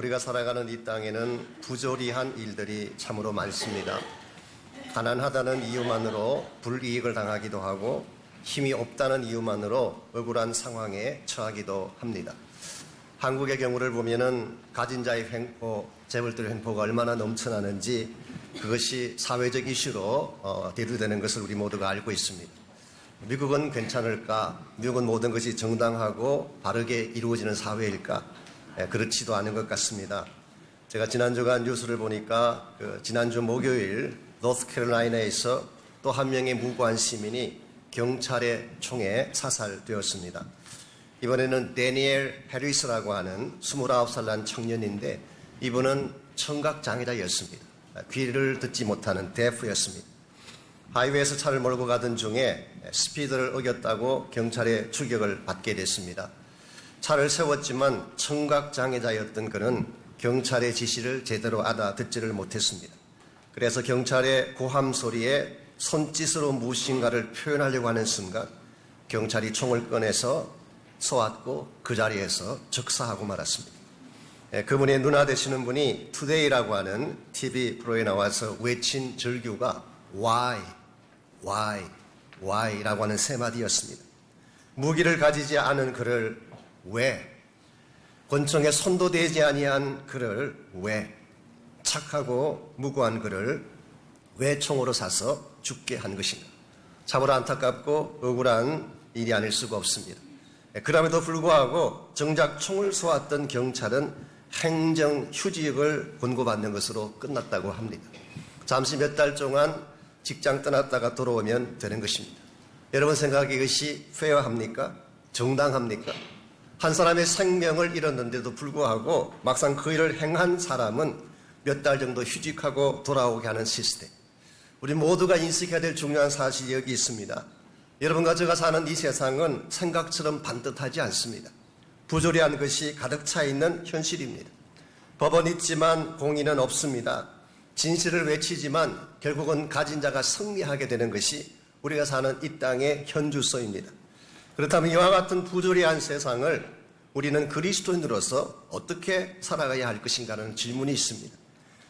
우리가 살아가는 이 땅에는 부조리한 일들이 참으로 많습니다. 가난하다는 이유만으로 불이익을 당하기도 하고 힘이 없다는 이유만으로 억울한 상황에 처하기도 합니다. 한국의 경우를 보면은 가진 자의 횡포, 재벌들의 횡포가 얼마나 넘쳐나는지 그것이 사회적 이슈로 대두되는 것을 우리 모두가 알고 있습니다. 미국은 괜찮을까? 미국은 모든 것이 정당하고 바르게 이루어지는 사회일까? 그렇지도 않은 것 같습니다. 제가 지난주간 뉴스를 보니까 지난주 목요일 노스캐롤라이나에서 또 한 명의 무고한 시민이 경찰의 총에 사살되었습니다. 이번에는 데니엘 해리스라고 하는 29살 난 청년인데 이분은 청각장애자였습니다. 귀를 듣지 못하는 데프였습니다. 하이웨이에서 차를 몰고 가던 중에 스피드를 어겼다고 경찰의 추격을 받게 됐습니다. 차를 세웠지만 청각장애자였던 그는 경찰의 지시를 제대로 알아듣지를 못했습니다. 그래서 경찰의 고함 소리에 손짓으로 무엇인가를 표현하려고 하는 순간 경찰이 총을 꺼내서 쏘았고 그 자리에서 즉사하고 말았습니다. 그분의 누나 되시는 분이 투데이라고 하는 TV 프로에 나와서 외친 절규가 Why, why, why라고 하는 세 마디였습니다. 무기를 가지지 않은 그를 왜, 권총에 손도 대지 아니한 그를 왜, 착하고 무고한 그를 왜 총으로 쏴서 죽게 한 것인가. 참으로 안타깝고 억울한 일이 아닐 수가 없습니다. 그럼에도 불구하고 정작 총을 쏘았던 경찰은 행정휴직을 권고받는 것으로 끝났다고 합니다. 잠시 몇 달 동안 직장 떠났다가 돌아오면 되는 것입니다. 여러분 생각에 이것이 페어합니까? 정당합니까? 한 사람의 생명을 잃었는데도 불구하고 막상 그 일을 행한 사람은 몇 달 정도 휴직하고 돌아오게 하는 시스템. 우리 모두가 인식해야 될 중요한 사실이 여기 있습니다. 여러분과 제가 사는 이 세상은 생각처럼 반듯하지 않습니다. 부조리한 것이 가득 차 있는 현실입니다. 법은 있지만 공의는 없습니다. 진실을 외치지만 결국은 가진 자가 승리하게 되는 것이 우리가 사는 이 땅의 현주소입니다. 그렇다면 이와 같은 부조리한 세상을 우리는 그리스도인으로서 어떻게 살아가야 할 것인가라는 질문이 있습니다.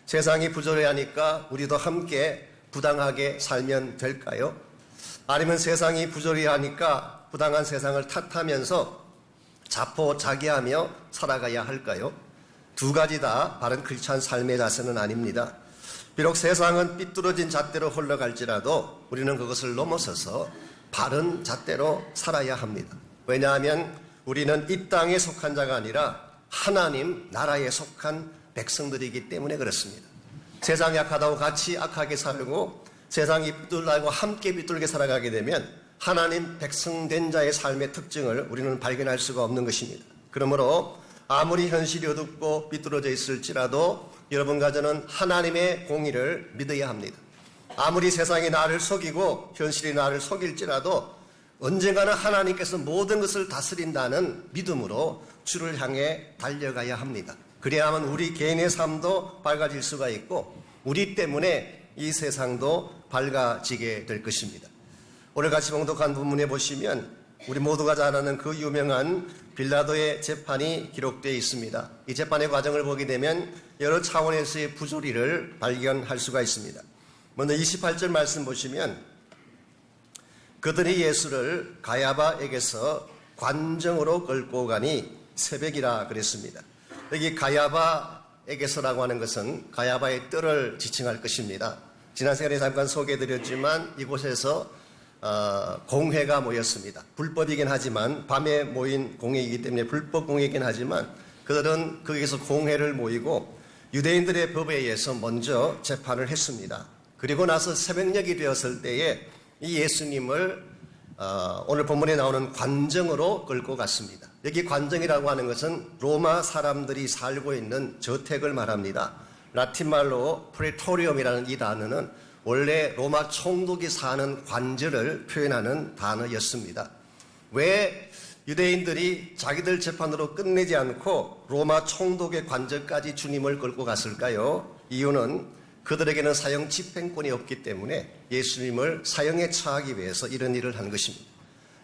세상이 부조리하니까 우리도 함께 부당하게 살면 될까요? 아니면 세상이 부조리하니까 부당한 세상을 탓하면서 자포자기하며 살아가야 할까요? 두 가지 다 바른 크리스찬 삶의 자세는 아닙니다. 비록 세상은 삐뚤어진 잣대로 흘러갈지라도 우리는 그것을 넘어서서 바른 잣대로 살아야 합니다. 왜냐하면 우리는 이 땅에 속한 자가 아니라 하나님 나라에 속한 백성들이기 때문에 그렇습니다. 세상이 악하다고 같이 악하게 살고 세상이 삐뚤다고 함께 삐뚤게 살아가게 되면 하나님 백성된 자의 삶의 특징을 우리는 발견할 수가 없는 것입니다. 그러므로 아무리 현실이 어둡고 삐뚤어져 있을지라도 여러분과 저는 하나님의 공의를 믿어야 합니다. 아무리 세상이 나를 속이고 현실이 나를 속일지라도 언젠가는 하나님께서 모든 것을 다스린다는 믿음으로 주를 향해 달려가야 합니다. 그래야만 우리 개인의 삶도 밝아질 수가 있고 우리 때문에 이 세상도 밝아지게 될 것입니다. 오늘 같이 봉독한 본문에 보시면 우리 모두가 잘 아는 그 유명한 빌라도의 재판이 기록되어 있습니다. 이 재판의 과정을 보게 되면 여러 차원에서의 부조리를 발견할 수가 있습니다. 먼저 28절 말씀 보시면 그들이 예수를 가야바에게서 관정으로 끌고 가니 새벽이라 그랬습니다. 여기 가야바에게서라고 하는 것은 가야바의 뜰을 지칭할 것입니다. 지난 시간에 잠깐 소개해드렸지만 이곳에서 공회가 모였습니다. 불법이긴 하지만 밤에 모인 공회이기 때문에 불법 공회이긴 하지만 그들은 거기서 공회를 모이고 유대인들의 법에 의해서 먼저 재판을 했습니다. 그리고 나서 새벽녘이 되었을 때에 이 예수님을 오늘 본문에 나오는 관정으로 끌고 갔습니다. 여기 관정이라고 하는 것은 로마 사람들이 살고 있는 저택을 말합니다. 라틴 말로 프레토리움이라는 이 단어는 원래 로마 총독이 사는 관저를 표현하는 단어였습니다. 왜 유대인들이 자기들 재판으로 끝내지 않고 로마 총독의 관저까지 주님을 끌고 갔을까요? 이유는 그들에게는 사형 집행권이 없기 때문에 예수님을 사형에 처하기 위해서 이런 일을 한 것입니다.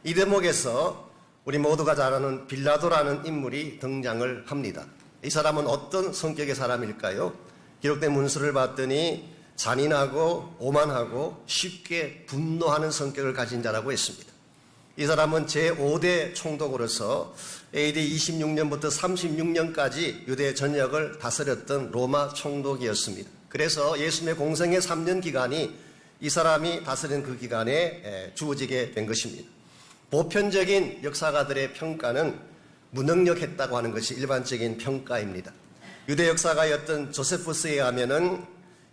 이 대목에서 우리 모두가 잘 아는 빌라도라는 인물이 등장을 합니다. 이 사람은 어떤 성격의 사람일까요? 기록된 문서를 봤더니 잔인하고 오만하고 쉽게 분노하는 성격을 가진 자라고 했습니다. 이 사람은 제5대 총독으로서 AD 26년부터 36년까지 유대 전역을 다스렸던 로마 총독이었습니다. 그래서 예수님의 공생의 3년 기간이 이 사람이 다스린 그 기간에 주어지게 된 것입니다. 보편적인 역사가들의 평가는 무능력했다고 하는 것이 일반적인 평가입니다. 유대 역사가였던 조세푸스에 의하면은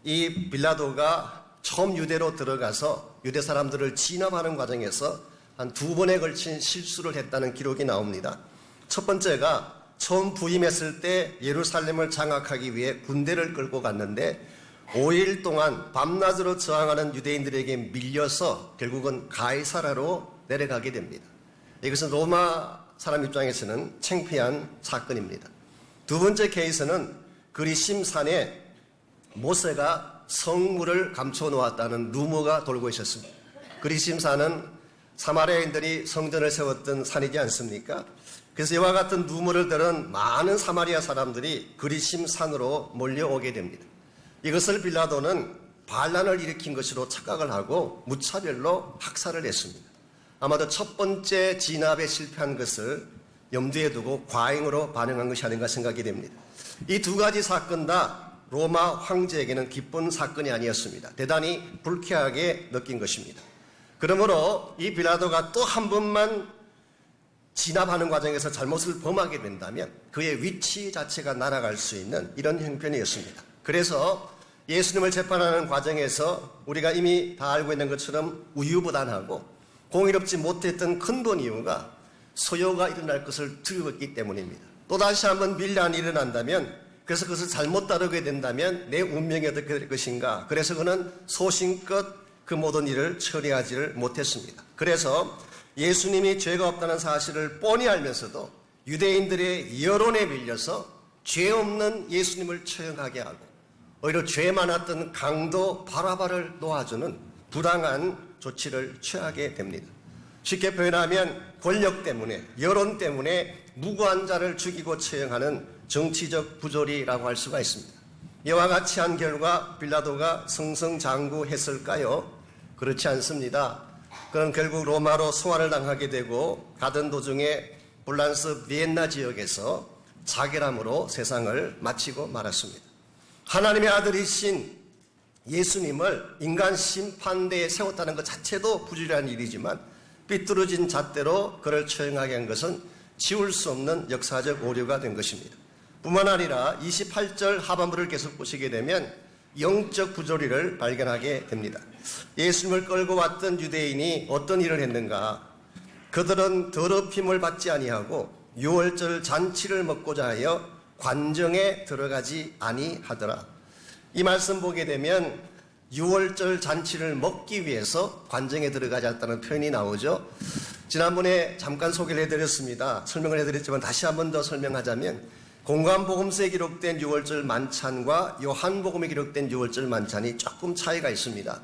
이 빌라도가 처음 유대로 들어가서 유대 사람들을 진압하는 과정에서 한 2번에 걸친 실수를 했다는 기록이 나옵니다. 첫 번째가 처음 부임했을 때 예루살렘을 장악하기 위해 군대를 끌고 갔는데 5일 동안 밤낮으로 저항하는 유대인들에게 밀려서 결국은 가이사라로 내려가게 됩니다. 이것은 로마 사람 입장에서는 창피한 사건입니다. 두 번째 케이스는 그리심 산에 모세가 성물을 감춰 놓았다는 루머가 돌고 있었습니다. 그리심 산은 사마리아인들이 성전을 세웠던 산이지 않습니까? 그래서 이와 같은 루머를 들은 많은 사마리아 사람들이 그리심 산으로 몰려오게 됩니다. 이것을 빌라도는 반란을 일으킨 것으로 착각을 하고 무차별로 학살을 했습니다. 아마도 첫 번째 진압에 실패한 것을 염두에 두고 과잉으로 반응한 것이 아닌가 생각이 됩니다. 이 두 가지 사건 다 로마 황제에게는 기쁜 사건이 아니었습니다. 대단히 불쾌하게 느낀 것입니다. 그러므로 이 빌라도가 또 한 번만 진압하는 과정에서 잘못을 범하게 된다면 그의 위치 자체가 날아갈 수 있는 이런 형편이었습니다. 그래서 예수님을 재판하는 과정에서 우리가 이미 다 알고 있는 것처럼 우유부단하고 공의롭지 못했던 근본 이유가 소요가 일어날 것을 두려웠기 때문입니다. 또다시 한번 밀란이 일어난다면, 그래서 그것을 잘못 다루게 된다면 내 운명이 어떻게 될 것인가. 그래서 그는 소신껏 그 모든 일을 처리하지를 못했습니다. 그래서 예수님이 죄가 없다는 사실을 뻔히 알면서도 유대인들의 여론에 밀려서 죄 없는 예수님을 처형하게 하고 오히려 죄 많았던 강도 바라바를 놓아주는 부당한 조치를 취하게 됩니다. 쉽게 표현하면 권력 때문에, 여론 때문에 무고한 자를 죽이고 처형하는 정치적 부조리라고 할 수가 있습니다. 이와 같이 한 결과 빌라도가 승승장구했을까요? 그렇지 않습니다. 그는 결국 로마로 소환을 당하게 되고 가던 도중에 불란스 비엔나 지역에서 자결함으로 세상을 마치고 말았습니다. 하나님의 아들이신 예수님을 인간 심판대에 세웠다는 것 자체도 부주의한 일이지만 삐뚤어진 잣대로 그를 처형하게 한 것은 지울 수 없는 역사적 오류가 된 것입니다. 뿐만 아니라 28절 하반부를 계속 보시게 되면 영적 부조리를 발견하게 됩니다. 예수님을 끌고 왔던 유대인이 어떤 일을 했는가? 그들은 더럽힘을 받지 아니하고 유월절 잔치를 먹고자 하여 관정에 들어가지 아니하더라. 이 말씀 보게 되면 유월절 잔치를 먹기 위해서 관정에 들어가지 않았다는 표현이 나오죠. 지난번에 잠깐 소개를 해드렸습니다. 설명을 해드렸지만 다시 한 번 더 설명하자면 공관복음서에 기록된 유월절 만찬과 요한복음에 기록된 유월절 만찬이 조금 차이가 있습니다.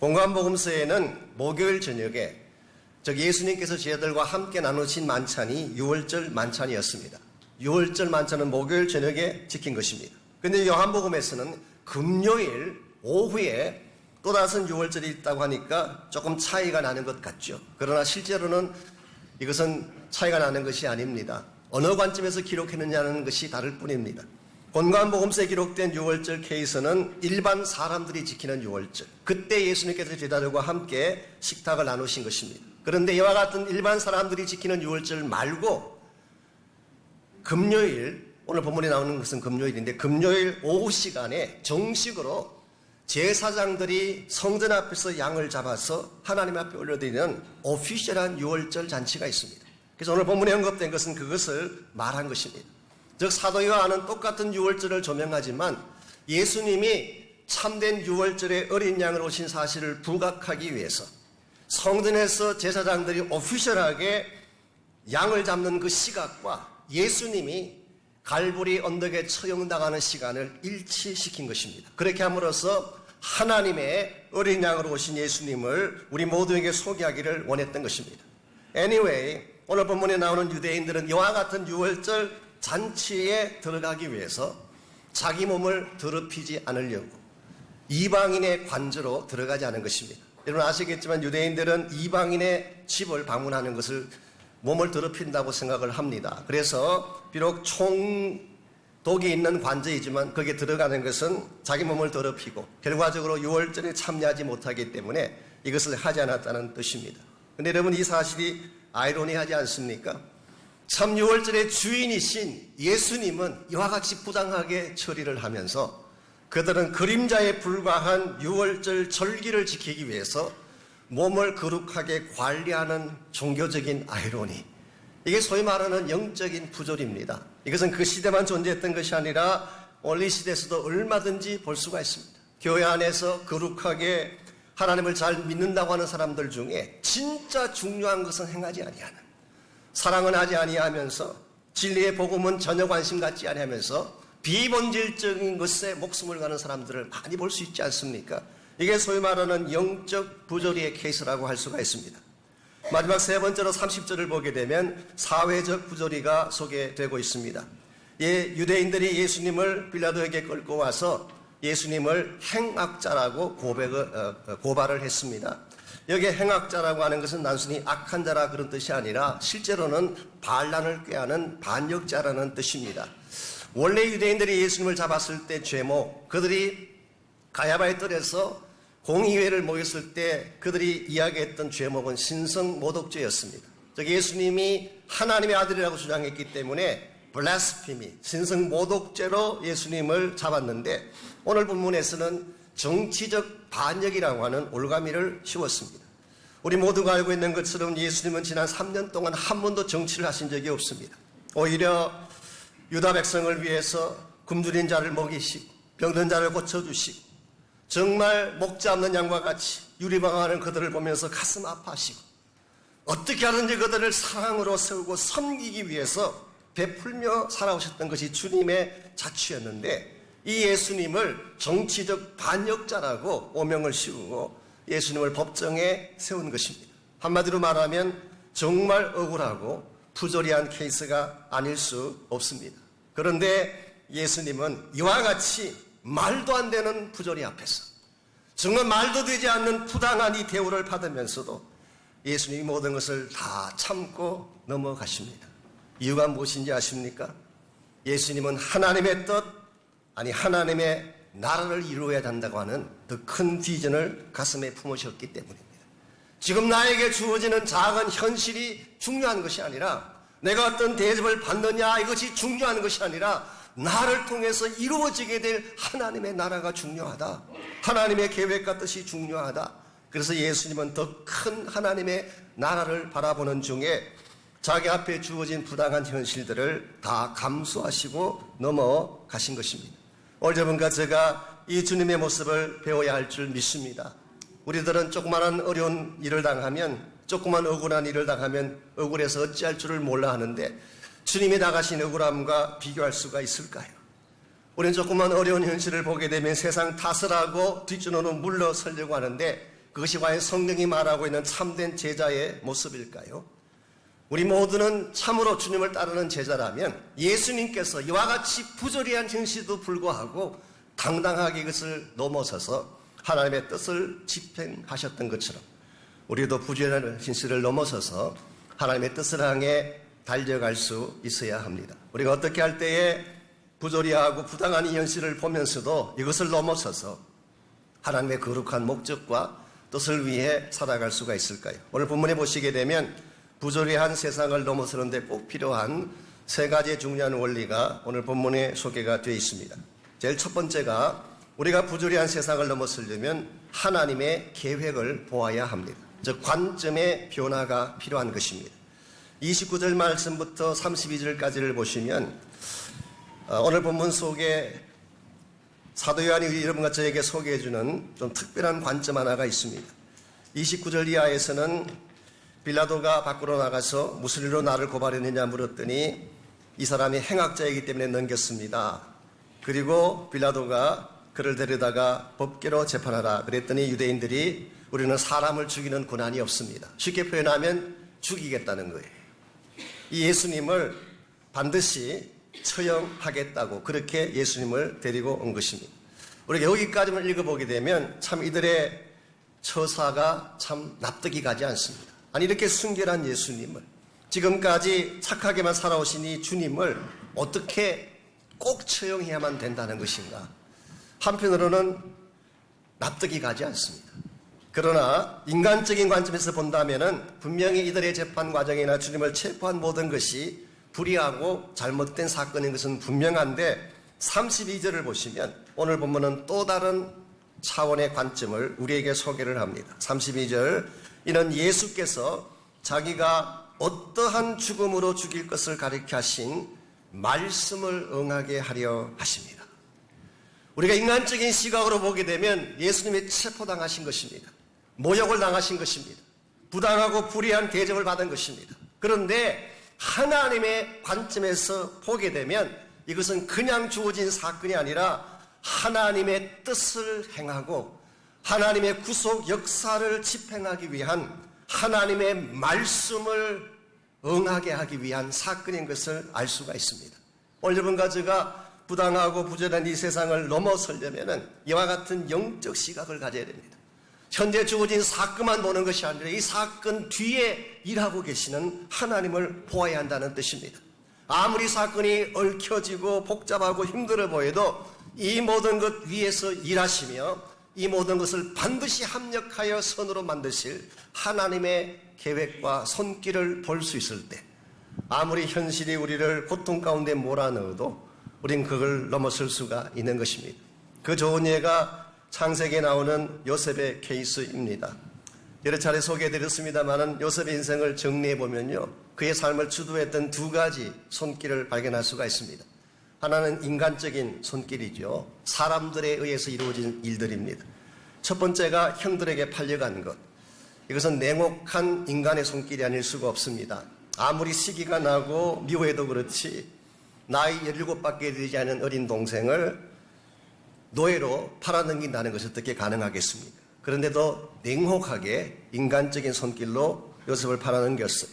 공관복음서에는 목요일 저녁에 예수님께서 제자들과 함께 나누신 만찬이 유월절 만찬이었습니다. 유월절 만찬은 목요일 저녁에 지킨 것입니다. 그런데 요한복음에서는 금요일 오후에 또 다른 유월절이 있다고 하니까 조금 차이가 나는 것 같죠. 그러나 실제로는 이것은 차이가 나는 것이 아닙니다. 어느 관점에서 기록했느냐는 것이 다를 뿐입니다. 본관복음서에 기록된 유월절 케이스는 일반 사람들이 지키는 유월절. 그때 예수님께서 제자들과 함께 식탁을 나누신 것입니다. 그런데 이와 같은 일반 사람들이 지키는 유월절 말고 금요일, 오늘 본문에 나오는 것은 금요일인데 금요일 오후 시간에 정식으로 제사장들이 성전 앞에서 양을 잡아서 하나님 앞에 올려드리는 오피셜한 유월절 잔치가 있습니다. 그래서 오늘 본문에 언급된 것은 그것을 말한 것입니다. 즉 사도 요한은 똑같은 유월절을 조명하지만 예수님이 참된 유월절의 어린 양으로 오신 사실을 부각하기 위해서 성전에서 제사장들이 오피셜하게 양을 잡는 그 시각과 예수님이 갈보리 언덕에 처형당하는 시간을 일치시킨 것입니다. 그렇게 함으로써 하나님의 어린 양으로 오신 예수님을 우리 모두에게 소개하기를 원했던 것입니다. Anyway, 오늘 본문에 나오는 유대인들은 이와 같은 유월절 잔치에 들어가기 위해서 자기 몸을 더럽히지 않으려고 이방인의 관저로 들어가지 않은 것입니다. 여러분 아시겠지만 유대인들은 이방인의 집을 방문하는 것을 몸을 더럽힌다고 생각을 합니다. 그래서 비록 독이 있는 관저이지만 거기에 들어가는 것은 자기 몸을 더럽히고 결과적으로 유월절에 참여하지 못하기 때문에 이것을 하지 않았다는 뜻입니다. 그런데 여러분 이 사실이 아이러니하지 않습니까? 참 유월절의 주인이신 예수님은 이와 같이 부당하게 처리를 하면서 그들은 그림자에 불과한 유월절 절기를 지키기 위해서 몸을 거룩하게 관리하는 종교적인 아이러니, 이게 소위 말하는 영적인 부조리입니다. 이것은 그 시대만 존재했던 것이 아니라 오늘 이 시대에서도 얼마든지 볼 수가 있습니다. 교회 안에서 거룩하게 하나님을 잘 믿는다고 하는 사람들 중에 진짜 중요한 것은 행하지 아니하는, 사랑은 하지 아니하면서 진리의 복음은 전혀 관심 갖지 아니하면서 비본질적인 것에 목숨을 가는 사람들을 많이 볼 수 있지 않습니까? 이게 소위 말하는 영적 부조리의 케이스라고 할 수가 있습니다. 마지막 세 번째로 30절을 보게 되면 사회적 부조리가 소개되고 있습니다. 유대인들이 예수님을 빌라도에게 끌고 와서 예수님을 행악자라고 고발을 했습니다. 여기에 행악자라고 하는 것은 단순히 악한 자라 그런 뜻이 아니라 실제로는 반란을 꾀하는 반역자라는 뜻입니다. 원래 유대인들이 예수님을 잡았을 때 죄목, 그들이 가야바의 뜰에서 공의회를 모였을 때 그들이 이야기했던 죄목은 신성모독죄였습니다. 즉 예수님이 하나님의 아들이라고 주장했기 때문에 블라스피미, 신성모독죄로 예수님을 잡았는데 오늘 본문에서는 정치적 반역이라고 하는 올가미를 씌웠습니다. 우리 모두가 알고 있는 것처럼 예수님은 지난 3년 동안 한 번도 정치를 하신 적이 없습니다. 오히려 유다 백성을 위해서 굶주린 자를 먹이시고 병든 자를 고쳐주시고 정말 먹지 않는 양과 같이 유리방황하는 그들을 보면서 가슴 아파하시고 어떻게 하든지 그들을 사랑으로 세우고 섬기기 위해서 베풀며 살아오셨던 것이 주님의 자취였는데 이 예수님을 정치적 반역자라고 오명을 씌우고 예수님을 법정에 세운 것입니다. 한마디로 말하면 정말 억울하고 부조리한 케이스가 아닐 수 없습니다. 그런데 예수님은 이와 같이 말도 안 되는 부조리 앞에서 정말 말도 되지 않는 부당한 이 대우를 받으면서도 예수님이 모든 것을 다 참고 넘어가십니다. 이유가 무엇인지 아십니까? 예수님은 하나님의 뜻, 아니 하나님의 나라를 이루어야 한다고 하는 더 큰 비전을 가슴에 품으셨기 때문입니다. 지금 나에게 주어지는 작은 현실이 중요한 것이 아니라 내가 어떤 대접을 받느냐 이것이 중요한 것이 아니라 나를 통해서 이루어지게 될 하나님의 나라가 중요하다. 하나님의 계획과 뜻이 중요하다. 그래서 예수님은 더 큰 하나님의 나라를 바라보는 중에 자기 앞에 주어진 부당한 현실들을 다 감수하시고 넘어가신 것입니다. 오늘 여러분과 제가 이 주님의 모습을 배워야 할 줄 믿습니다. 우리들은 조그마한 어려운 일을 당하면, 조그만 억울한 일을 당하면 억울해서 어찌할 줄을 몰라 하는데 주님이 나가신 억울함과 비교할 수가 있을까요? 우리는 조그만 어려운 현실을 보게 되면 세상 탓을 하고 뒷전으로 물러서려고 하는데 그것이 과연 성령이 말하고 있는 참된 제자의 모습일까요? 우리 모두는 참으로 주님을 따르는 제자라면 예수님께서 이와 같이 부조리한 현실도 불구하고 당당하게 이것을 넘어서서 하나님의 뜻을 집행하셨던 것처럼 우리도 부조리한 현실을 넘어서서 하나님의 뜻을 향해 달려갈 수 있어야 합니다. 우리가 어떻게 할 때에 부조리하고 부당한 이 현실을 보면서도 이것을 넘어서서 하나님의 거룩한 목적과 뜻을 위해 살아갈 수가 있을까요? 오늘 본문에 보시게 되면 부조리한 세상을 넘어서는데 꼭 필요한 세 가지의 중요한 원리가 오늘 본문에 소개가 되어 있습니다. 제일 첫 번째가 우리가 부조리한 세상을 넘어서려면 하나님의 계획을 보아야 합니다. 즉 관점의 변화가 필요한 것입니다. 29절 말씀부터 32절까지를 보시면 오늘 본문 속에 사도 요한이 여러분과 저에게 소개해 주는 좀 특별한 관점 하나가 있습니다. 29절 이하에서는 빌라도가 밖으로 나가서 무슨 일로 나를 고발했느냐 물었더니 이 사람이 행악자이기 때문에 넘겼습니다. 그리고 빌라도가 그를 데려다가 법궤로 재판하라 그랬더니 유대인들이 우리는 사람을 죽이는 권한이 없습니다. 쉽게 표현하면 죽이겠다는 거예요. 이 예수님을 반드시 처형하겠다고 그렇게 예수님을 데리고 온 것입니다. 우리가 여기까지만 읽어보게 되면 참 이들의 처사가 참 납득이 가지 않습니다. 아니 이렇게 순결한 예수님을, 지금까지 착하게만 살아오신 이 주님을 어떻게 꼭 처형해야만 된다는 것인가. 한편으로는 납득이 가지 않습니다. 그러나 인간적인 관점에서 본다면 분명히 이들의 재판 과정이나 주님을 체포한 모든 것이 불의하고 잘못된 사건인 것은 분명한데 32절을 보시면 오늘 본문은 또 다른 차원의 관점을 우리에게 소개를 합니다. 32절, 이는 예수께서 자기가 어떠한 죽음으로 죽일 것을 가리켜 하신 말씀을 응하게 하려 하십니다. 우리가 인간적인 시각으로 보게 되면 예수님이 체포당하신 것입니다. 모욕을 당하신 것입니다. 부당하고 불의한 대접을 받은 것입니다. 그런데 하나님의 관점에서 보게 되면 이것은 그냥 주어진 사건이 아니라 하나님의 뜻을 행하고 하나님의 구속 역사를 집행하기 위한 하나님의 말씀을 응하게 하기 위한 사건인 것을 알 수가 있습니다. 오늘 여러분과 제가 부당하고 부절한 이 세상을 넘어서려면 이와 같은 영적 시각을 가져야 됩니다. 현재 주어진 사건만 보는 것이 아니라 이 사건 뒤에 일하고 계시는 하나님을 보아야 한다는 뜻입니다. 아무리 사건이 얽혀지고 복잡하고 힘들어 보여도 이 모든 것 위에서 일하시며 이 모든 것을 반드시 합력하여 선으로 만드실 하나님의 계획과 손길을 볼 수 있을 때 아무리 현실이 우리를 고통 가운데 몰아넣어도 우린 그걸 넘어설 수가 있는 것입니다. 그 좋은 예가 창세기에 나오는 요셉의 케이스입니다. 여러 차례 소개해드렸습니다만 요셉의 인생을 정리해보면요, 그의 삶을 주도했던 두 가지 손길을 발견할 수가 있습니다. 하나는 인간적인 손길이죠. 사람들에 의해서 이루어진 일들입니다. 첫 번째가 형들에게 팔려간 것. 이것은 냉혹한 인간의 손길이 아닐 수가 없습니다. 아무리 시기가 나고 미워해도 그렇지 나이 17밖에 되지 않은 어린 동생을 노예로 팔아넘긴다는 것이 어떻게 가능하겠습니까? 그런데도 냉혹하게 인간적인 손길로 요셉을 팔아넘겼어요.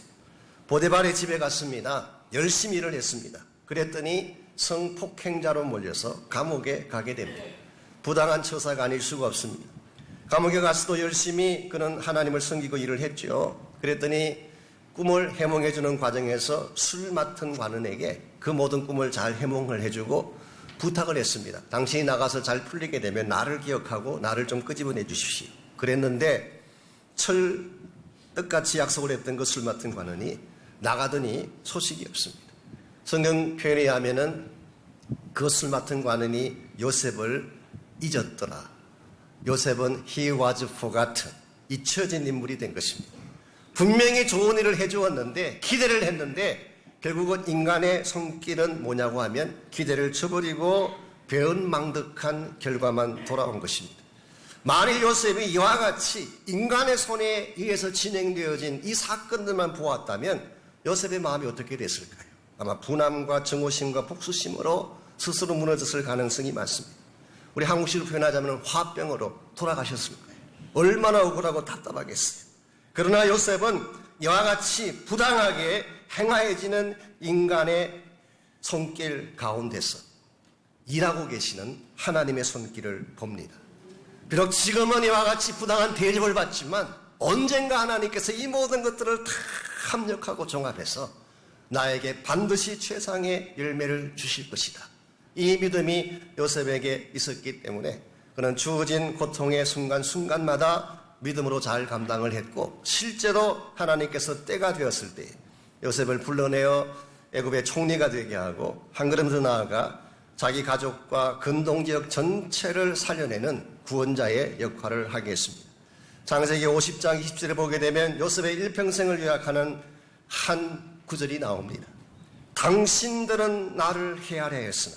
보디발의 집에 갔습니다. 열심히 일을 했습니다. 그랬더니 성폭행자로 몰려서 감옥에 가게 됩니다. 부당한 처사가 아닐 수가 없습니다. 감옥에 가서도 열심히 그는 하나님을 섬기고 일을 했죠. 그랬더니 꿈을 해몽해주는 과정에서 술 맡은 관원에게 그 모든 꿈을 잘 해몽을 해주고 부탁을 했습니다. 당신이 나가서 잘 풀리게 되면 나를 기억하고 나를 좀 끄집어내 주십시오. 그랬는데 철떡같이 약속을 했던 그 술 맡은 관원이 나가더니 소식이 없습니다. 성경 표현에 의하면은 그 술 맡은 관원이 요셉을 잊었더라. 요셉은 he was forgotten. 잊혀진 인물이 된 것입니다. 분명히 좋은 일을 해주었는데 기대를 했는데 결국은 인간의 손길은 뭐냐고 하면 기대를 저버리고 배은망덕한 결과만 돌아온 것입니다. 만일 요셉이 이와 같이 인간의 손에 의해서 진행되어진 이 사건들만 보았다면 요셉의 마음이 어떻게 됐을까요? 아마 분함과 증오심과 복수심으로 스스로 무너졌을 가능성이 많습니다. 우리 한국식으로 표현하자면 화병으로 돌아가셨을 거예요. 얼마나 억울하고 답답하겠어요. 그러나 요셉은 이와 같이 부당하게 행하여지는 인간의 손길 가운데서 일하고 계시는 하나님의 손길을 봅니다. 비록 지금은 이와 같이 부당한 대접을 받지만 언젠가 하나님께서 이 모든 것들을 다 합력하고 종합해서 나에게 반드시 최상의 열매를 주실 것이다. 이 믿음이 요셉에게 있었기 때문에 그는 주어진 고통의 순간순간마다 믿음으로 잘 감당을 했고 실제로 하나님께서 때가 되었을 때 요셉을 불러내어 애굽의 총리가 되게 하고 한 걸음 더 나아가 자기 가족과 근동지역 전체를 살려내는 구원자의 역할을 하게 했습니다. 창세기 50장 20절에 보게 되면 요셉의 일평생을 요약하는 한 구절이 나옵니다. 당신들은 나를 헤아려 했으나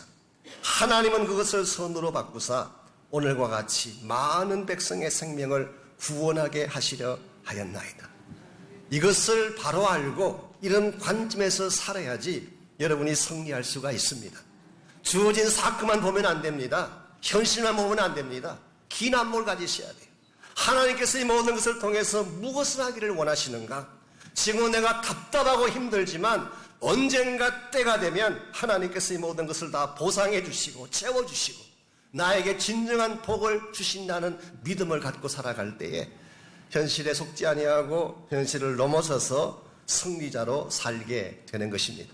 하나님은 그것을 선으로 바꾸사 오늘과 같이 많은 백성의 생명을 구원하게 하시려 하였나이다. 이것을 바로 알고 이런 관점에서 살아야지 여러분이 승리할 수가 있습니다. 주어진 사건만 보면 안 됩니다. 현실만 보면 안 됩니다. 긴 안목을 가지셔야 돼요. 하나님께서 이 모든 것을 통해서 무엇을 하기를 원하시는가? 지금 내가 답답하고 힘들지만 언젠가 때가 되면 하나님께서 이 모든 것을 다 보상해 주시고 채워주시고 나에게 진정한 복을 주신다는 믿음을 갖고 살아갈 때에 현실에 속지 아니하고 현실을 넘어서서 승리자로 살게 되는 것입니다.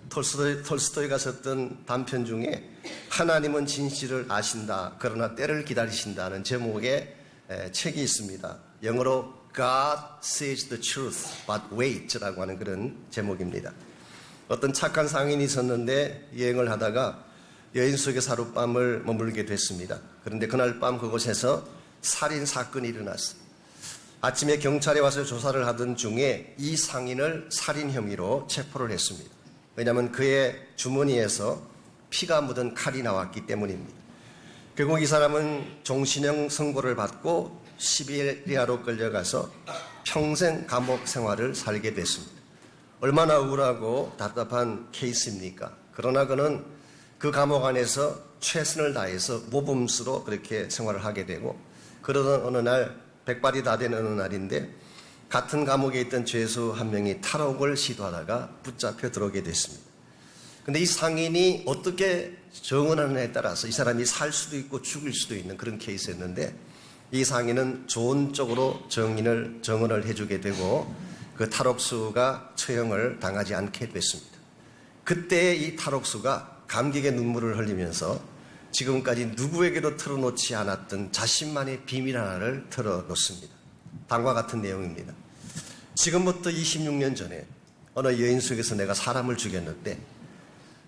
톨스토이가 썼던 단편 중에 하나님은 진실을 아신다 그러나 때를 기다리신다는 제목의 책이 있습니다. 영어로 God says the truth but wait라고 하는 그런 제목입니다. 어떤 착한 상인이 있었는데 여행을 하다가 여인 속에서 하룻밤을 머물게 됐습니다. 그런데 그날 밤 그곳에서 살인 사건이 일어났어요. 아침에 경찰에 와서 조사를 하던 중에 이 상인을 살인 혐의로 체포를 했습니다. 왜냐하면 그의 주머니에서 피가 묻은 칼이 나왔기 때문입니다. 결국 이 사람은 종신형 선고를 받고 시베리아로 끌려가서 평생 감옥 생활을 살게 됐습니다. 얼마나 우울하고 답답한 케이스입니까? 그러나 그는 그 감옥 안에서 최선을 다해서 모범수로 그렇게 생활을 하게 되고 그러던 어느 날 백발이 다 된 어느 날인데 같은 감옥에 있던 죄수 한 명이 탈옥을 시도하다가 붙잡혀 들어오게 됐습니다. 그런데 이 상인이 어떻게 정언하느냐에 따라서 이 사람이 살 수도 있고 죽일 수도 있는 그런 케이스였는데 이 상인은 좋은 쪽으로 정언을 해주게 되고 그 탈옥수가 처형을 당하지 않게 됐습니다. 그때 이 탈옥수가 감격의 눈물을 흘리면서 지금까지 누구에게도 털어놓지 않았던 자신만의 비밀 하나를 털어놓습니다. 다음과 같은 내용입니다. 지금부터 26년 전에 어느 여인 속에서 내가 사람을 죽였는데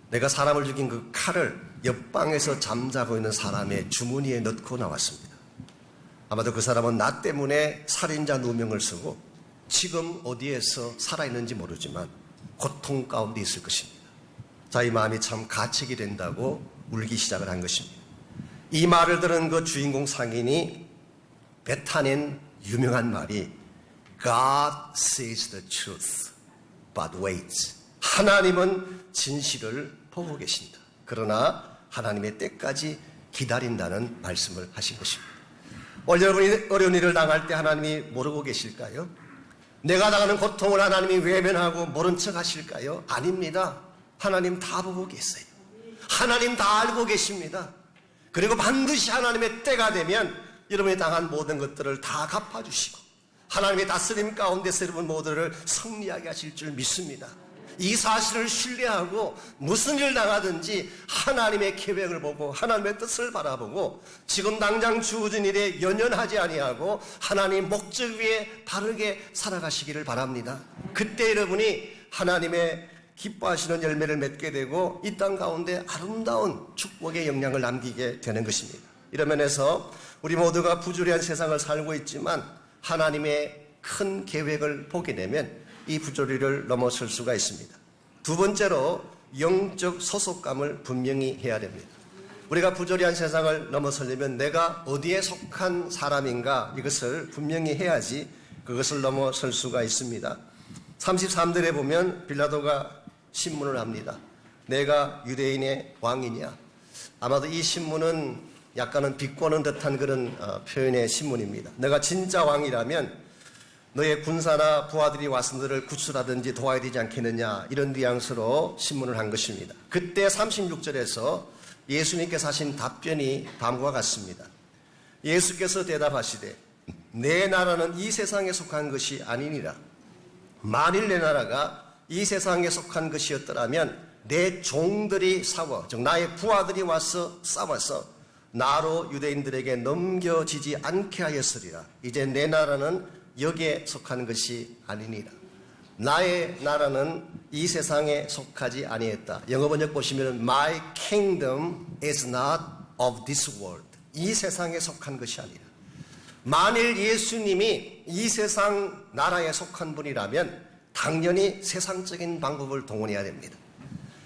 내가 사람을 죽인 그 칼을 옆방에서 잠자고 있는 사람의 주머니에 넣고 나왔습니다. 아마도 그 사람은 나 때문에 살인자 누명을 쓰고 지금 어디에서 살아있는지 모르지만 고통 가운데 있을 것입니다. 자, 이 마음이 참 가책이 된다고 울기 시작을 한 것입니다. 이 말을 들은 그 주인공 상인이 뱉어낸 유명한 말이 God says the truth, but wait. 하나님은 진실을 보고 계신다. 그러나 하나님의 때까지 기다린다는 말씀을 하신 것입니다. 오늘 여러분이 어려운 일을 당할 때 하나님이 모르고 계실까요? 내가 당하는 고통을 하나님이 외면하고 모른 척 하실까요? 아닙니다. 하나님 다 보고 계세요. 하나님 다 알고 계십니다. 그리고 반드시 하나님의 때가 되면 여러분이 당한 모든 것들을 다 갚아주시고 하나님의 다스림 가운데서 여러분 모두를 승리하게 하실 줄 믿습니다. 이 사실을 신뢰하고 무슨 일 당하든지 하나님의 계획을 보고 하나님의 뜻을 바라보고 지금 당장 주어진 일에 연연하지 아니하고 하나님 목적 위에 바르게 살아가시기를 바랍니다. 그때 여러분이 하나님의 기뻐하시는 열매를 맺게 되고 이 땅 가운데 아름다운 축복의 영향을 남기게 되는 것입니다. 이런 면에서 우리 모두가 부조리한 세상을 살고 있지만 하나님의 큰 계획을 보게 되면 이 부조리를 넘어설 수가 있습니다. 두 번째로 영적 소속감을 분명히 해야 됩니다. 우리가 부조리한 세상을 넘어서려면 내가 어디에 속한 사람인가 이것을 분명히 해야지 그것을 넘어설 수가 있습니다. 33절에 보면 빌라도가 신문을 합니다. 내가 유대인의 왕이냐? 아마도 이 신문은 약간은 비꼬는 듯한 그런 표현의 신문입니다. 내가 진짜 왕이라면 너의 군사나 부하들이 와서 너를 구출하든지 도와야 되지 않겠느냐 이런 뉘앙스로 신문을 한 것입니다. 그때 36절에서 예수님께서 하신 답변이 다음과 같습니다. 예수께서 대답하시되 내 나라는 이 세상에 속한 것이 아니니라. 만일 내 나라가 이 세상에 속한 것이었더라면 내 종들이 싸워 즉 나의 부하들이 와서 싸워서 나로 유대인들에게 넘겨지지 않게 하였으리라. 이제 내 나라는 여기에 속한 것이 아니니라. 나의 나라는 이 세상에 속하지 아니했다. 영어 번역 보시면 My kingdom is not of this world. 이 세상에 속한 것이 아니라. 만일 예수님이 이 세상 나라에 속한 분이라면 당연히 세상적인 방법을 동원해야 됩니다.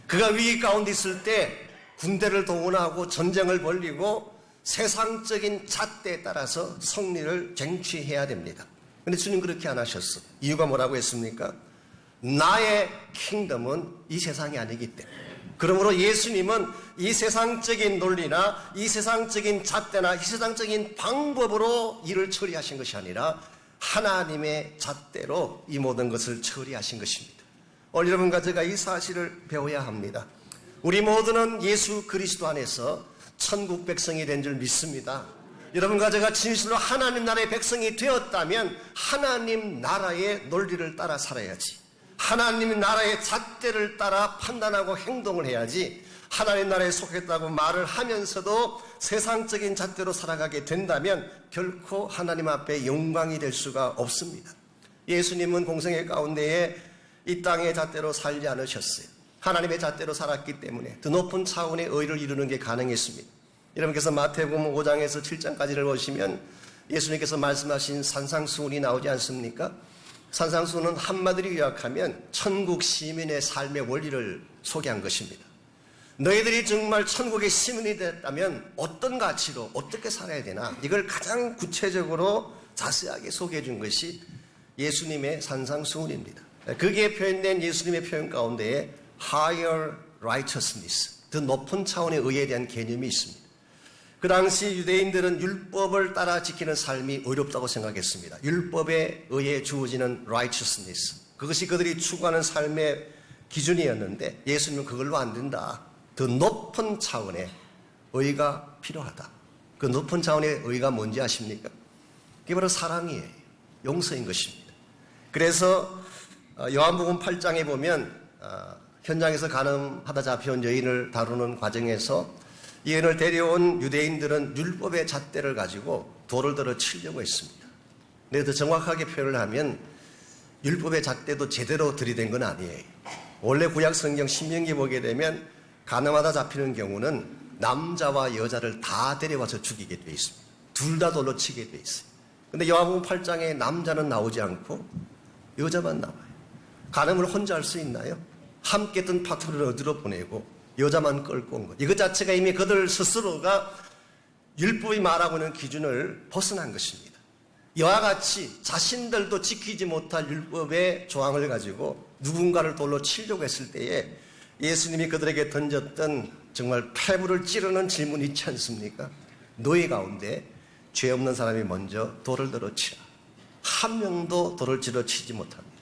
그가 위기 가운데 있을 때 군대를 동원하고 전쟁을 벌이고 세상적인 잣대에 따라서 승리를 쟁취해야 됩니다. 그런데 주님 그렇게 안 하셨어. 이유가 뭐라고 했습니까? 나의 킹덤은 이 세상이 아니기 때문에. 그러므로 예수님은 이 세상적인 논리나 이 세상적인 잣대나 이 세상적인 방법으로 일을 처리하신 것이 아니라 하나님의 잣대로 이 모든 것을 처리하신 것입니다. 오늘 여러분과 제가 이 사실을 배워야 합니다. 우리 모두는 예수 그리스도 안에서 천국 백성이 된 줄 믿습니다. 여러분과 제가 진실로 하나님 나라의 백성이 되었다면 하나님 나라의 논리를 따라 살아야지. 하나님 나라의 잣대를 따라 판단하고 행동을 해야지. 하나님 나라에 속했다고 말을 하면서도 세상적인 잣대로 살아가게 된다면 결코 하나님 앞에 영광이 될 수가 없습니다. 예수님은 공생애 가운데에 이 땅의 잣대로 살지 않으셨어요. 하나님의 잣대로 살았기 때문에 더 높은 차원의 의를 이루는 게 가능했습니다. 여러분께서 마태복음 5장에서 7장까지를 보시면 예수님께서 말씀하신 산상수훈이 나오지 않습니까? 산상수훈은 한마디로 요약하면 천국 시민의 삶의 원리를 소개한 것입니다. 너희들이 정말 천국의 시민이 됐다면 어떤 가치로 어떻게 살아야 되나, 이걸 가장 구체적으로 자세하게 소개해 준 것이 예수님의 산상수훈입니다. 거기에 표현된 예수님의 표현 가운데에 higher righteousness, 더 높은 차원의 의에 대한 개념이 있습니다. 그 당시 유대인들은 율법을 따라 지키는 삶이 어렵다고 생각했습니다. 율법에 의해 주어지는 righteousness, 그것이 그들이 추구하는 삶의 기준이었는데 예수님은 그걸로 안 된다. 더 높은 차원의 의가 필요하다. 그 높은 차원의 의가 뭔지 아십니까? 그게 바로 사랑이에요. 용서인 것입니다. 그래서 요한복음 8장에 보면 현장에서 간음하다 잡혀온 여인을 다루는 과정에서 이 여인을 데려온 유대인들은 율법의 잣대를 가지고 돌을 들어 치려고 했습니다. 근데 더 정확하게 표현을 하면 율법의 잣대도 제대로 들이댄 건 아니에요. 원래 구약 성경 신명기 보게 되면 간음하다 잡히는 경우는 남자와 여자를 다 데려와서 죽이게 되어 있습니다. 둘 다 돌로 치게 되어 있어요. 근데 요한복음 8장에 남자는 나오지 않고 여자만 나와요. 간음을 혼자 할 수 있나요? 함께 뜬 파트너를 어디로 보내고 여자만 끌고 온 것. 이것 자체가 이미 그들 스스로가 율법이 말하고 있는 기준을 벗어난 것입니다. 이와 같이 자신들도 지키지 못할 율법의 조항을 가지고 누군가를 돌로 치려고 했을 때에 예수님이 그들에게 던졌던 정말 폐부를 찌르는 질문이 있지 않습니까? 너희 가운데 죄 없는 사람이 먼저 돌을 들어 치라. 한 명도 돌을 들어 치지 못합니다.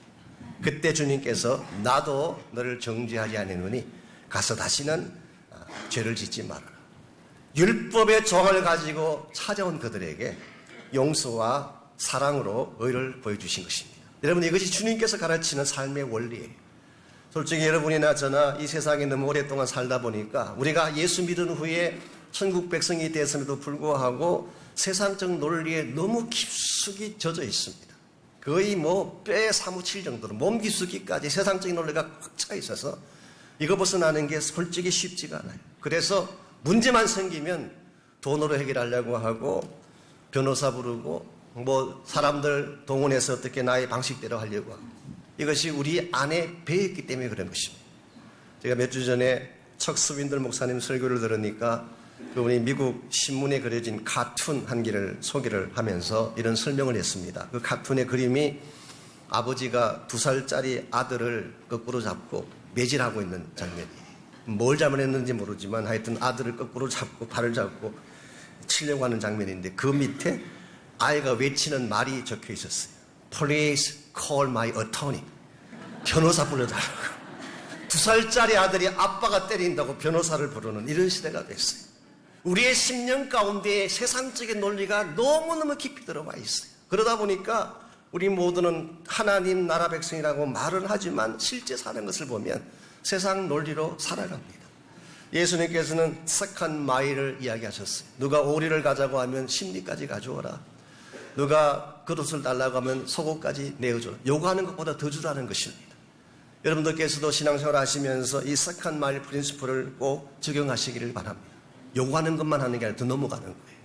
그때 주님께서 나도 너를 정죄하지 아니하노니 가서 다시는 죄를 짓지 말아라. 율법의 조항을 가지고 찾아온 그들에게 용서와 사랑으로 의를 보여주신 것입니다. 여러분, 이것이 주님께서 가르치는 삶의 원리예요. 솔직히 여러분이나 저나 이 세상에 너무 오랫동안 살다 보니까 우리가 예수 믿은 후에 천국 백성이 되었음에도 불구하고 세상적 논리에 너무 깊숙이 젖어 있습니다. 거의 뼈에 사무칠 정도로 몸 깊숙이까지 세상적인 논리가 꽉 차 있어서 이거 벗어나는 게 솔직히 쉽지가 않아요. 그래서 문제만 생기면 돈으로 해결하려고 하고 변호사 부르고 사람들 동원해서 어떻게 나의 방식대로 하려고 하고, 이것이 우리 안에 배있기 때문에 그런 것입니다. 제가 몇 주 전에 척 스윈들 목사님 설교를 들으니까 그분이 미국 신문에 그려진 카툰 한 개를 소개를 하면서 이런 설명을 했습니다. 그 카툰의 그림이 아버지가 2살짜리 아들을 거꾸로 잡고 매질하고 있는 장면이에요. 뭘 잘못했는지 모르지만 하여튼 아들을 거꾸로 잡고 발을 잡고 치려고 하는 장면인데 그 밑에 아이가 외치는 말이 적혀 있었어요. Please call my attorney. 변호사 불러달라고. 2살짜리 아들이 아빠가 때린다고 변호사를 부르는 이런 시대가 됐어요. 우리의 심령 가운데에 세상적인 논리가 너무너무 깊이 들어와 있어요. 그러다 보니까 우리 모두는 하나님 나라 백성이라고 말은 하지만 실제 사는 것을 보면 세상 논리로 살아갑니다. 예수님께서는 second mile을 이야기하셨어요. 누가 오리를 가자고 하면 심리까지 가져오라. 누가 그릇을 달라고 하면 속옷까지 내어줘라. 요구하는 것보다 더 주라는 것입니다. 여러분들께서도 신앙생활 하시면서 이 second mile 프린시플을 꼭 적용하시기를 바랍니다. 요구하는 것만 하는 게 아니라 더 넘어가는 거예요.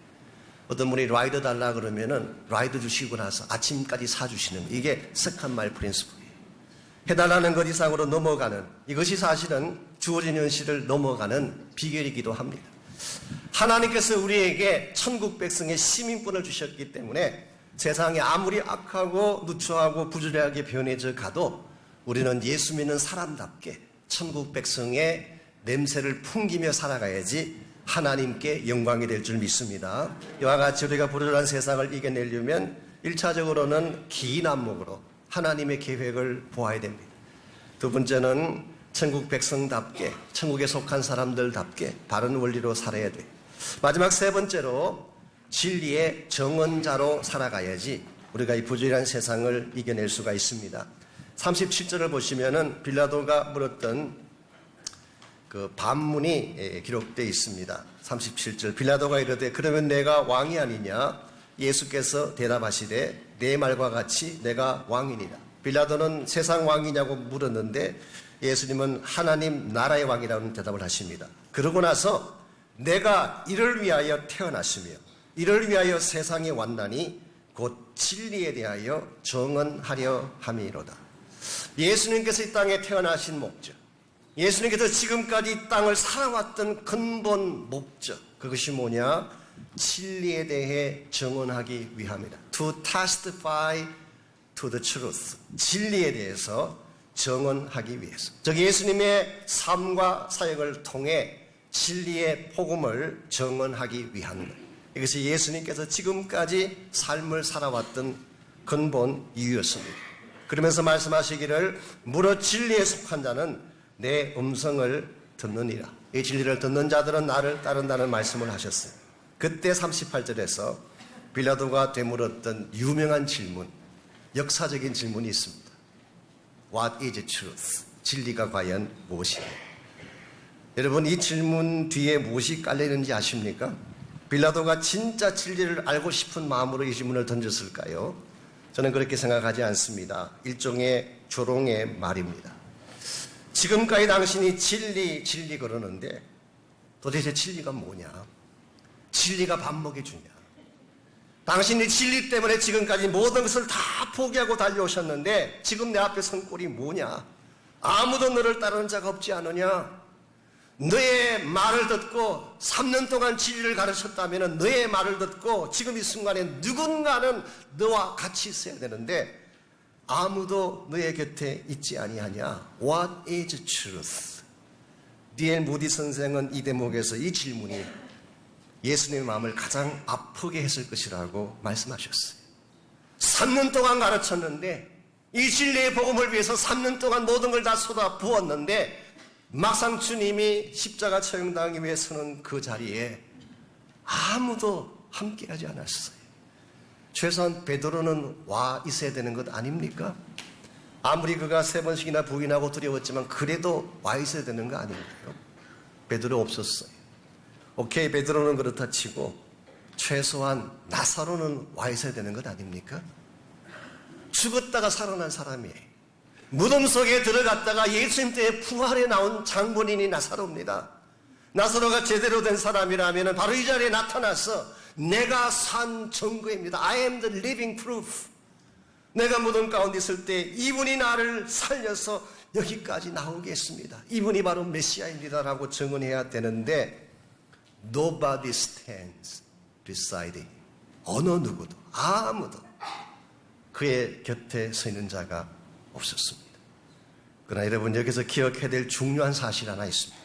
어떤 분이 라이드 달라 그러면은 라이드 주시고 나서 아침까지 사주시는 거. 이게 second mile 프린시플이에요. 해달라는 것 이상으로 넘어가는, 이것이 사실은 주어진 현실을 넘어가는 비결이기도 합니다. 하나님께서 우리에게 천국 백성의 시민권을 주셨기 때문에 세상이 아무리 악하고 누추하고 부주의하게 변해져 가도 우리는 예수 믿는 사람답게 천국 백성의 냄새를 풍기며 살아가야지 하나님께 영광이 될 줄 믿습니다. 이와 같이 우리가 부르짖는 세상을 이겨내려면 1차적으로는 긴 안목으로 하나님의 계획을 보아야 됩니다. 두 번째는 천국 백성답게, 천국에 속한 사람들답게 바른 원리로 살아야 돼요. 마지막 세 번째로 진리의 정언자로 살아가야지 우리가 이 부조리한 세상을 이겨낼 수가 있습니다. 37절을 보시면은 빌라도가 물었던 그 반문이 기록되어 있습니다. 37절 빌라도가 이르되 그러면 내가 왕이 아니냐? 예수께서 대답하시되 내 말과 같이 내가 왕이니라. 빌라도는 세상 왕이냐고 물었는데 예수님은 하나님 나라의 왕이라는 대답을 하십니다. 그러고 나서 내가 이를 위하여 태어났으며 이를 위하여 세상에 왔나니 곧 진리에 대하여 정언하려 함이로다. 예수님께서 이 땅에 태어나신 목적, 예수님께서 지금까지 이 땅을 살아왔던 근본 목적, 그것이 뭐냐? 진리에 대해 정언하기 위함이다. To testify to the truth. 진리에 대해서 정언하기 위해서. 즉 예수님의 삶과 사역을 통해 진리의 복음을 정언하기 위한 것. 이것이 예수님께서 지금까지 삶을 살아왔던 근본 이유였습니다. 그러면서 말씀하시기를 무릇 진리에 속한 자는 내 음성을 듣느니라. 이 진리를 듣는 자들은 나를 따른다는 말씀을 하셨어요. 그때 38절에서 빌라도가 되물었던 유명한 질문, 역사적인 질문이 있습니다. What is truth? 진리가 과연 무엇이냐? 여러분 이 질문 뒤에 무엇이 깔려있는지 아십니까? 빌라도가 진짜 진리를 알고 싶은 마음으로 이 질문을 던졌을까요? 저는 그렇게 생각하지 않습니다. 일종의 조롱의 말입니다. 지금까지 당신이 진리 그러는데 도대체 진리가 뭐냐? 진리가 밥 먹여주냐? 당신이 진리 때문에 지금까지 모든 것을 다 포기하고 달려오셨는데 지금 내 앞에 선 꼴이 뭐냐? 아무도 너를 따르는 자가 없지 않느냐? 너의 말을 듣고 3년 동안 진리를 가르쳤다면 너의 말을 듣고 지금 이 순간에 누군가는 너와 같이 있어야 되는데 아무도 너의 곁에 있지 아니하냐? What is truth? D.L. 무디 선생은 이 대목에서 이 질문이 예수님의 마음을 가장 아프게 했을 것이라고 말씀하셨어요. 3년 동안 가르쳤는데 이 진리의 복음을 위해서 3년 동안 모든 걸 다 쏟아 부었는데 막상 주님이 십자가 처형당하기 위해서는 그 자리에 아무도 함께하지 않았어요. 최소한 베드로는 와 있어야 되는 것 아닙니까? 아무리 그가 3번씩이나 부인하고 두려웠지만 그래도 와 있어야 되는 거 아닌가요? 베드로 없었어요. 오케이, 베드로는 그렇다 치고 최소한 나사로는 와 있어야 되는 것 아닙니까? 죽었다가 살아난 사람이에요. 무덤 속에 들어갔다가 예수님 때에 부활해 나온 장본인이 나사로입니다. 나사로가 제대로 된 사람이라면 바로 이 자리에 나타나서 내가 산 증거입니다. I am the living proof. 내가 무덤 가운데 있을 때 이분이 나를 살려서 여기까지 나오게 했습니다. 이분이 바로 메시아입니다라고 증언해야 되는데 Nobody stands beside him. 어느 누구도 아무도 그의 곁에 서 있는 자가 없었습니다. 그러나 여러분 여기서 기억해야 될 중요한 사실 하나 있습니다.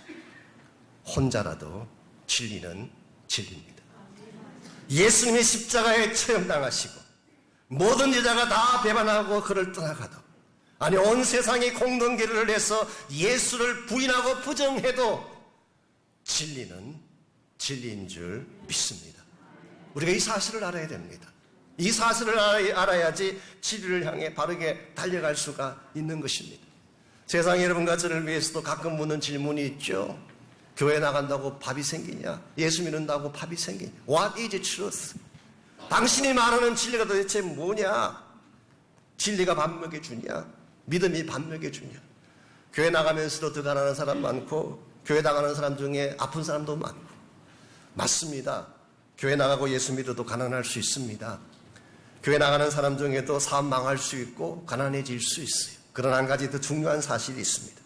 혼자라도 진리는 진리입니다. 예수님이 십자가에 처형당하시고 모든 여자가 다 배반하고 그를 떠나가도 아니 온 세상이 공동결의를 해서 예수를 부인하고 부정해도 진리는 진리인 줄 믿습니다. 우리가 이 사실을 알아야 됩니다. 이 사실을 알아야지 진리를 향해 바르게 달려갈 수가 있는 것입니다. 세상 여러분과 저를 위해서도 가끔 묻는 질문이 있죠. 교회 나간다고 밥이 생기냐? 예수 믿는다고 밥이 생기냐? What is truth? 당신이 말하는 진리가 도대체 뭐냐? 진리가 밥 먹여주냐? 믿음이 밥 먹여주냐? 교회 나가면서도 더 가난한 사람 많고 교회 나가는 사람 중에 아픈 사람도 많고 맞습니다. 교회 나가고 예수 믿어도 가난할 수 있습니다. 교회 나가는 사람 중에도 사업 망할 수 있고 가난해질 수 있어요. 그러나 한 가지 더 중요한 사실이 있습니다.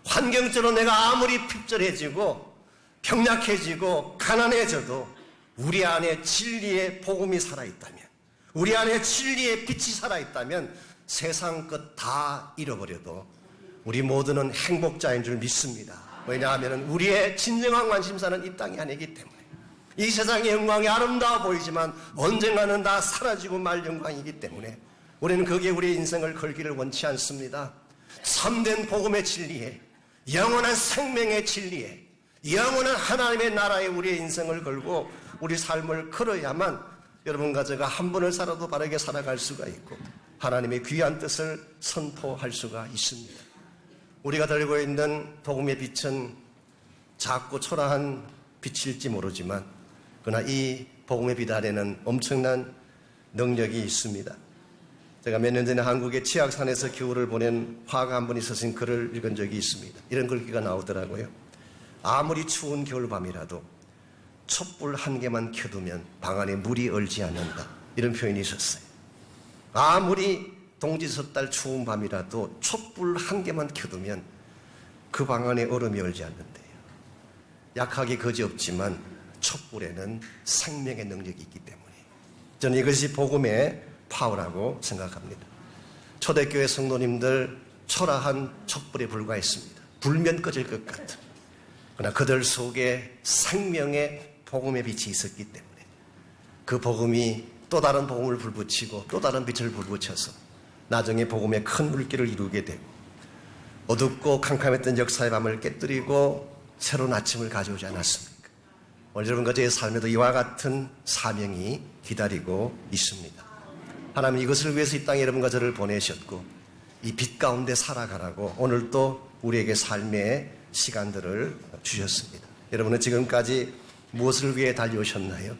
환경적으로 내가 아무리 핍절해지고 병약해지고 가난해져도 우리 안에 진리의 복음이 살아있다면 우리 안에 진리의 빛이 살아있다면 세상 것 다 잃어버려도 우리 모두는 행복자인 줄 믿습니다. 왜냐하면 우리의 진정한 관심사는 이 땅이 아니기 때문에 이 세상의 영광이 아름다워 보이지만 언젠가는 다 사라지고 말 영광이기 때문에 우리는 거기에 우리의 인생을 걸기를 원치 않습니다. 참된 복음의 진리에, 영원한 생명의 진리에, 영원한 하나님의 나라에 우리의 인생을 걸고 우리 삶을 걸어야만 여러분과 제가 한 번을 살아도 바르게 살아갈 수가 있고 하나님의 귀한 뜻을 선포할 수가 있습니다. 우리가 들고 있는 복음의 빛은 작고 초라한 빛일지 모르지만 그러나 이 복음의 빛 아래는 엄청난 능력이 있습니다. 제가 몇 년 전에 한국의 치악산에서 겨울을 보낸 화가 한 분이 쓰신 글을 읽은 적이 있습니다. 이런 글귀가 나오더라고요. 아무리 추운 겨울밤이라도 촛불 한 개만 켜두면 방 안에 물이 얼지 않는다. 이런 표현이 있었어요. 아무리 동지섣달 추운 밤이라도 촛불 한 개만 켜두면 그 방 안에 얼음이 얼지 않는데요. 약하기 그지없지만 촛불에는 생명의 능력이 있기 때문에 저는 이것이 복음의 파워라고 생각합니다. 초대교회 성도님들 초라한 촛불에 불과했습니다. 불면 꺼질 것 같은. 그러나 그들 속에 생명의 복음의 빛이 있었기 때문에 그 복음이 또 다른 복음을 불붙이고 또 다른 빛을 불붙여서 나중에 복음의 큰 물길을 이루게 되고 어둡고 캄캄했던 역사의 밤을 깨뜨리고 새로운 아침을 가져오지 않았습니까? 오늘 여러분과 저의 삶에도 이와 같은 사명이 기다리고 있습니다. 하나님 이것을 위해서 이 땅에 여러분과 저를 보내셨고 이 빛 가운데 살아가라고 오늘 또 우리에게 삶의 시간들을 주셨습니다. 여러분은 지금까지 무엇을 위해 달려오셨나요?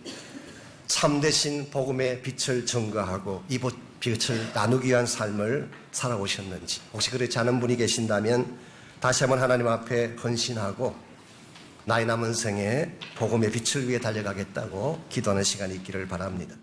참되신 복음의 빛을 증거하고 이 빛을 나누기 위한 삶을 살아오셨는지 혹시 그렇지 않은 분이 계신다면 다시 한번 하나님 앞에 헌신하고 나의 남은 생에 복음의 빛을 위해 달려가겠다고 기도하는 시간이 있기를 바랍니다.